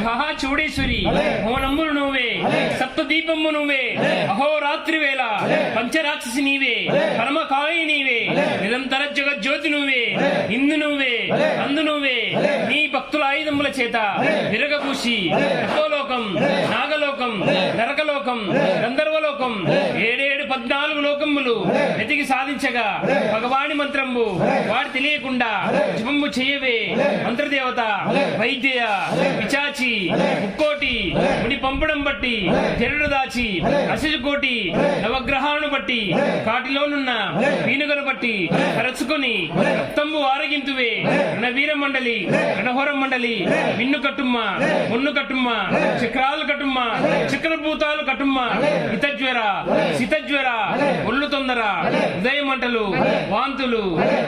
మహాచౌడేశ్వరి మోనమ్ములు నువ్వే సప్తదీపమ్ము నువ్వే అహోరాత్రి వేళ పంచరాక్షసి నీవే పరమకాళి నీవే నిరంతర జగజ్యోతి నువ్వే ఇందు నువ్వే అందు నువ్వే నీ భక్తుల ఆయుధముల చేత విరగపూసి యశోలోకం నాగలోకం నరకలోకం గంధర్వలోకం 14 లోకములు వెతికి సాధించగా భగవాని మంత్రంబు వాడు తెలియకుండా జపము చేయవే మంత్రదేవత వైద్య పిచాచి ముక్కోటి ముని పంపడం బట్టి జరుడు దాచి అశికోటి నవగ్రహాలను బట్టి కాటిలోనున్న పీనుగను బట్టి కరచుకొని రక్తంబు ఆరగింతువే రణవీర మండలి రణహోర మండలి మిన్ను కట్టుమ్మ మున్ను కట్టుమ్మ చక్రాలు కట్టుమ్మ చక్రభూతాలు కట్టుమ్మ హితజ్వర శితజ్వర ఒళ్ళు తొందర హృదయ మంటలు వాంతులు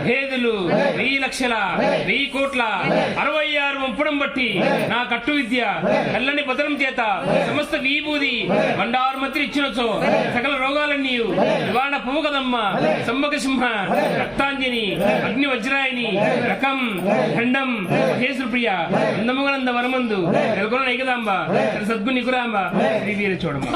భేదులు 1000 లక్షల 1000 కోట్ల 66 వంపుడం బట్టి నా కట్టు విద్య కల్లని పతనం చేత సమస్త విభూది బండారు మంత్రి ఇచ్చినచో సకల రోగాలన్నీ నివారణ పువ్వు కదమ్మ సంబక సింహ రక్తాంజని అగ్ని వజ్రాయని రకం ఖండం మహేశ్వర ప్రియ అందముగనంద వరమందు నెలకొన నైకదాంబ సద్గు నికురాంబ శ్రీ వీర చూడమ్మ.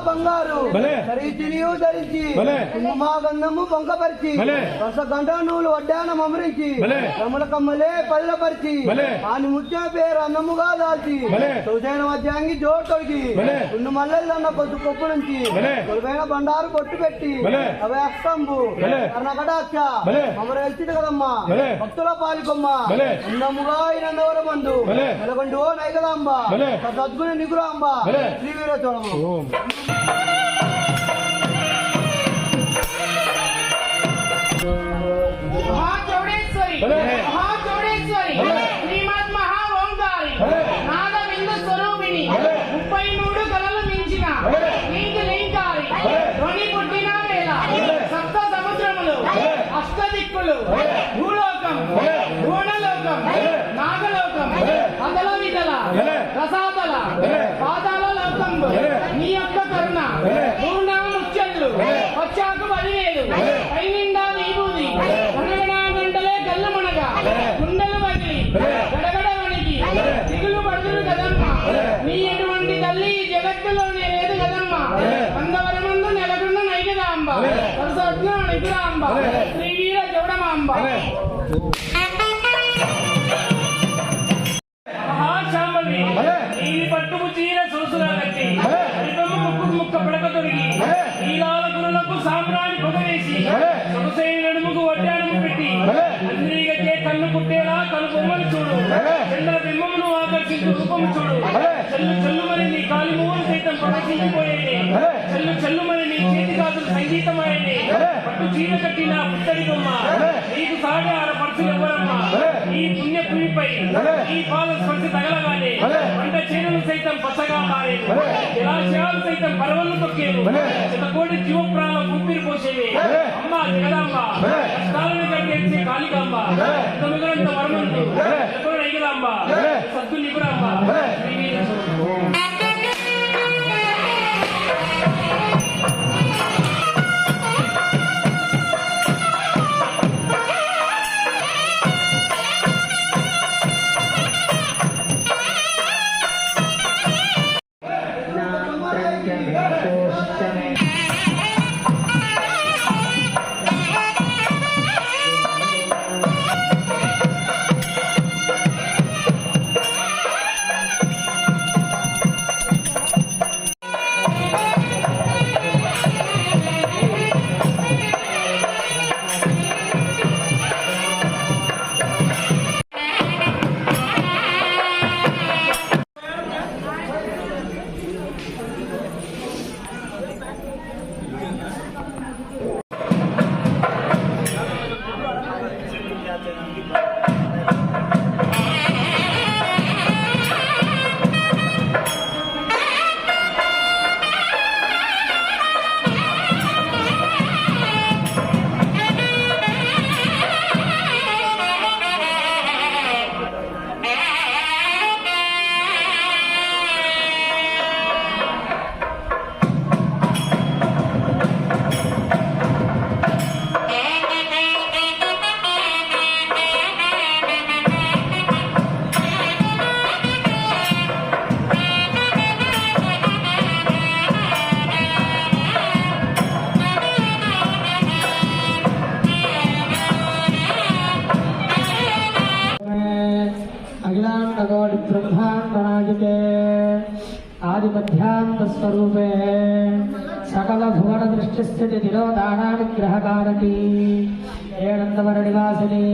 బంగారు ధరించి కుంకుమా గంధము పొంకపరిచి రసగంట నూలు వడ్డానం అమరించి రమల కమ్మలే పల్లపరిచి ఆని ముత్య పేరు అన్నముగా దాల్చి సౌజైన మధ్యాంగి జోడు తొడిగి రెండు మల్లెల్లన్న పొద్దు కొప్పు నుంచి కొలువైన బండారు కొట్టు పెట్టి అభయస్తంభు కర్ణకటాక్ష మమ్మల్ని వెళ్తుంది కదమ్మా భక్తుల పాలికొమ్మ అన్నముగా ఇనందవర మందు నెలకొండు నైకదాంబ సద్గుణ నిగురాంబ శ్రీ వీర చూడము. మహాచౌడేశ్వరి శ్రీమద్ మహా ఓంకారి నాద విందు స్వరూపిణి 33 కళలు మించిన నీతి లింకారి ధ్వని పుట్టిన వేళ సప్త సముద్రములు అష్టదిక్కులు భూలోకం భువనలోకం నాగలోకం అదల విదల రసాదల పాదాల లోకంబు నీ యొక్క కరుణ పూర్ణ ముచ్చళ్ళు వచ్చాకు 10,000 పై నిండా విభూది గణగణా గంటలే గల్లు మునగా గుండెలు పగిలి గడగడ వణికి దిగులు పడుతురు కదమ్మ నీ ఎటువంటి తల్లి జగత్తులోనే లేదు కదమ్మ అందవరమందు నెలకొండ నైకదాంబ సరసజ్ఞ నిగురాంబ శ్రీ వీర చౌడమాంబ. పట్టుకు చీర సొలుసుగా కట్టి ముక్కు ముక్క పడక తొడిగి నీలాల గురులకు సాంబ్రాణి పొగవేసి సొగసైన నడుముకు వడ్డానము పెట్టి అందరిగతే కన్ను పుట్టేలా కను బొమ్మను చూడు చంద్ర బింబమును ఆకర్షించు రూపము చూడు చెల్లు చెల్లుమని నీ కాలి మూవలు సైతం ప్రదర్శించిపోయేది చెల్లు చెల్లుమని నీ చేతి గాజులు సంగీతమైంది పట్టు చీర కట్టిన పుట్టడి బొమ్మ నీకు సాగే 6 పర్సులు ఎవరమ్మా ఈ పుణ్య భూమిపై ఈ పాద స్పర్శ తగలగానే పంట చేనులు సైతం పచ్చగా మారేది జలాశయాలు సైతం పరవళ్ళు తొక్కేది శతకోటి జీవప్రాణం ఊపిరి పోసేవి అమ్మ జగదాంబ కష్టాలను కట్టేసే కాళికాంబ తొమ్మిదంత వరమంతు ఐగదాంబ సద్దు నిగురాంబ. ब्रह्माण्डनायके आदिमध्यान्तस्वरूपे सकलभुवनदृष्टिस्थितितिरोधानानुग्रहकारकी हेणन्दवरनिवासिनी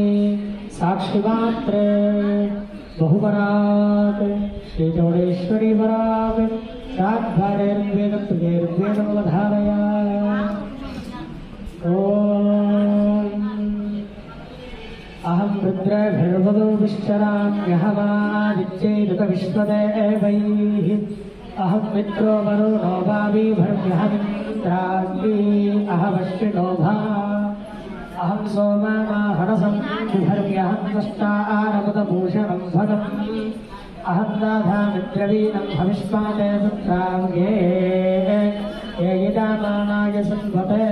साक्षिमात्रे बहुपराक् श्रीचौडेश्वरीपराक् साद्भारेर्वेदप्रियेर्वेदमवधारया ॐ अहं रुद्रभिर्वदो विश्वराम्यहमादित्यैरुकविश्वदेवैः अहं मित्रो वरुणो वावीभर्म्यहमिन्द्राग्नी अहमश्विनोभा अहं सोमानाहरसं बिभर्म्यहं त्वष्टारमुदभूषणं भगम् अहं दाधामिद्रवीणं भविष्माते पुत्राङ्गे ये यदामानाय संवते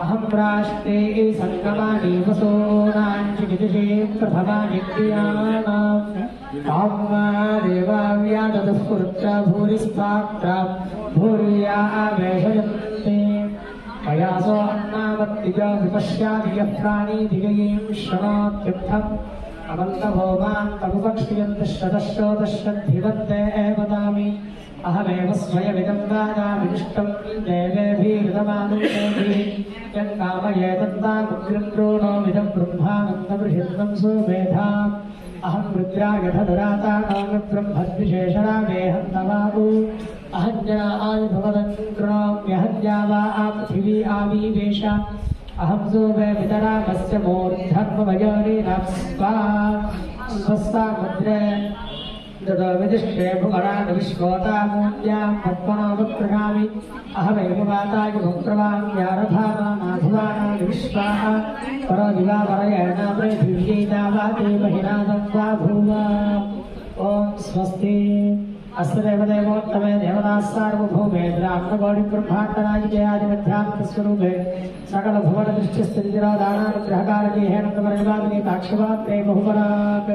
अहं राष्ट्रे संगमानि वसूनां चिकितिषे प्रथमानि क्रियाणाम् कामादेवाव्यादुःपुत्र भूरिस्पात्रा भूर्या आवेशयन्ते मयासो अन्नावत्तिजा विपश्यादि यः प्राणीदिगयीं शृणोत्युक्थम् अवन्तभोगान्तमुपक्ष्यन्तश्रतश्रोतश्रद्धिवन्ते एव दामि अहमेव स्वयमिदं वादामिष्टं देवेभिर्दमानुदेभिः यत्कामयेतन्तामुग्रं द्रोणोमिदं ब्रह्मानन्दबृहिन्दं सुमेधाम् अहं रुद्रायधरातानां ब्रह्मद्विशेषणामेहं नमामि अहं जना आयुभवदं कृणोम्यहं वा पृथिवी आविवेश अहं सोमे पितरामस्य मूर्धन्वयोनिरप्स्वा स्वस्तामुद्रे तदविदिष्टे भुवनाविश्वोतामूल्यां पद्मनाभप्रगामि अहमेव माताय भुक्प्रवाङ्ग्यारभामानाधिवानाविश्वाः परो दिवावरयेण पृथिव्यैतावाते बहिरादं वा भूव ॐ स्वस्ति अस्य देवदेवोत्तमे देवदाः सार्वभौमे ब्राह्मणगौडिब्रह्माण्डनायिके आदिमध्यान्तस्वरूपे सकलभुवनदृष्टिस्थितिरोधानानुग्रहकारके हेणन्दवरनिवासिनी साक्षिमात्रे बहुपराक्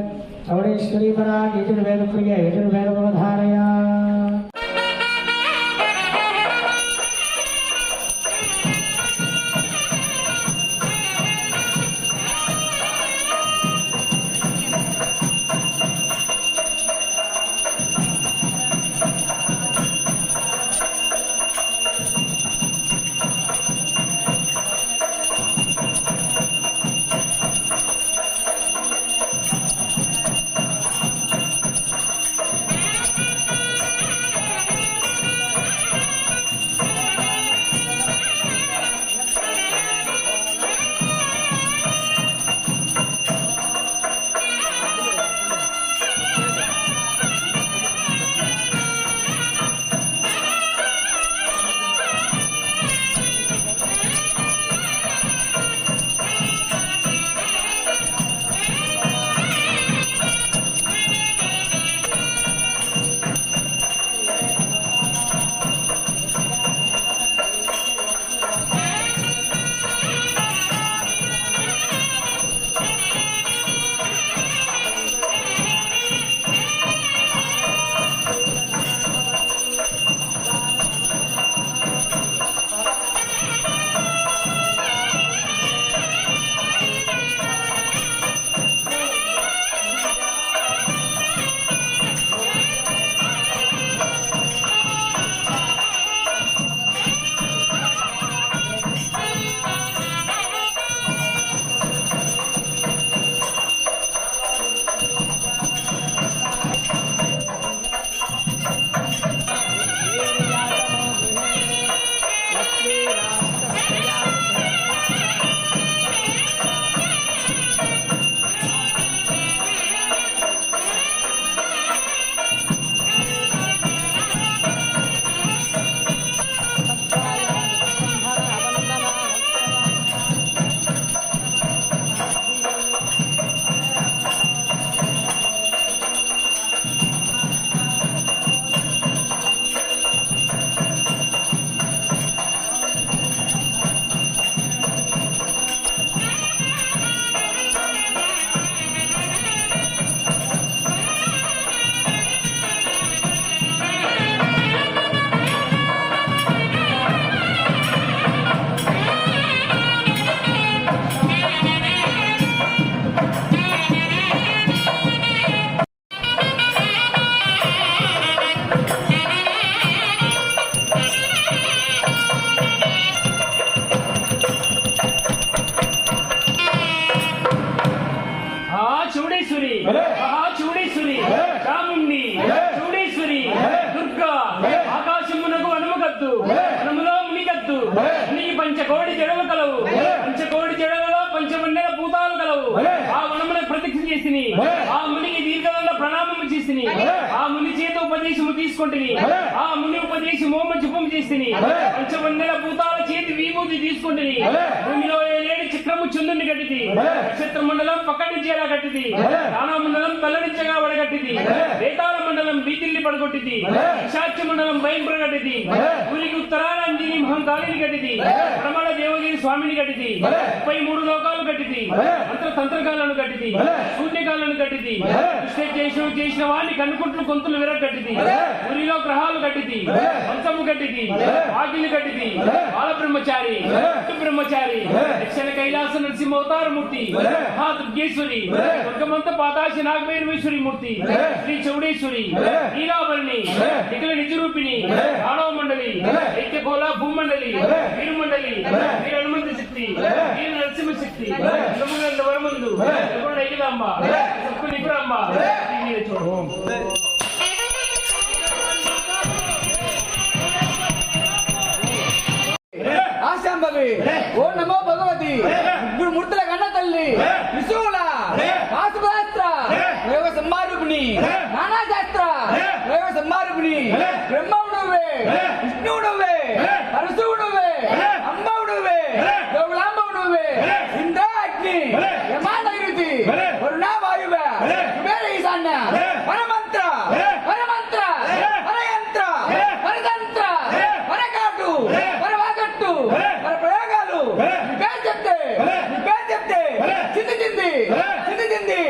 चौडेश्वरीपराक् यजुर्वेदप्रिये यजुर्वेदमवधारया పంచకోడి జడలు కలవు పంచకోడి జడలలో పంచవన్నెల పూతాలు కలవు ఆ వనమున ప్రతిజ్ఞ చేసిని ఆ మునికి దీర్ఘదండ ప్రణామము చేసిని ఆ ముని చేత ఉపదేశము తీసుకుంటుని ఆ ముని ఉపదేశము జపం చేసిని పంచవన్నెల పూతాల చేతి విభూతి తీసుకుంటుని భూమిలో ఏడు చక్రము చంద్రుని కట్టిది నక్షత్ర మండలం పక్కడి చేలా కట్టిది దానా మండలం తల్లనిచ్చగా వడగట్టిది వేతాల మండలం బీతిల్లి పడగొట్టిది విశాఖ్య మండలం భయంపుర కట్టిది ఊరికి ఉత్తరాన అంజని మహంకాళిని కట్టిది ప్రమాణ దేవగిరి స్వామిని కట్టిది 33 లోకాలు కట్టిది మంత్ర తంత్రకాలను కట్టిది శూన్యకాలను కట్టిది చేసిన వాడిని కన్నుకుంట్లు గొంతులు విరగట్టిది ఊరిలో గ్రహాలు కట్టిది మంచము కట్టిది ఆకిలి కట్టిది బాల బ్రహ్మచారి బ్రహ్మచారి దక్షిణ కైలాస నరసింహ అవతార మూర్తి మహాదుర్గేశ్వరి దుర్గమంత పాతాశి నాగభైరవేశ్వరి మూర్తి శ్రీ చౌడేశ్వరి నీలాభరణి నిఖిల నిజరూపిణి ఆడవ మండలి దైత్యకోల భూమండలి వీరుమండలి వీర హనుమంత శక్తి వీర నరసింహ శక్తి వరమందు ఐకిలాంబ సప్పు నిపురాంబ ఆశాంబవి ఓ నమో భగవతి ముగ్గురు మూర్తుల కన్న తల్లి విశూల వాసుశాస్త్ర యోగ సంహారూపిణి నానా శాస్త్ర యోగ సంహారూపిణి బ్రహ్మవు నువ్వే విష్ణువు నువ్వే పరశువు నువ్వే అంబవు నువ్వే గౌలాంబవు నువ్వే ఇంద్ర అగ్ని యమానగిరితి వరుణ వాయువ కుబేర ఈశాన్య పరమంత్ర పరమంత్ర పరయంత్ర పరతంత్ర పరకాటు పరవాగట్టు మన ప్రయోగాలు నీ పేరు చెప్తే చింది చింది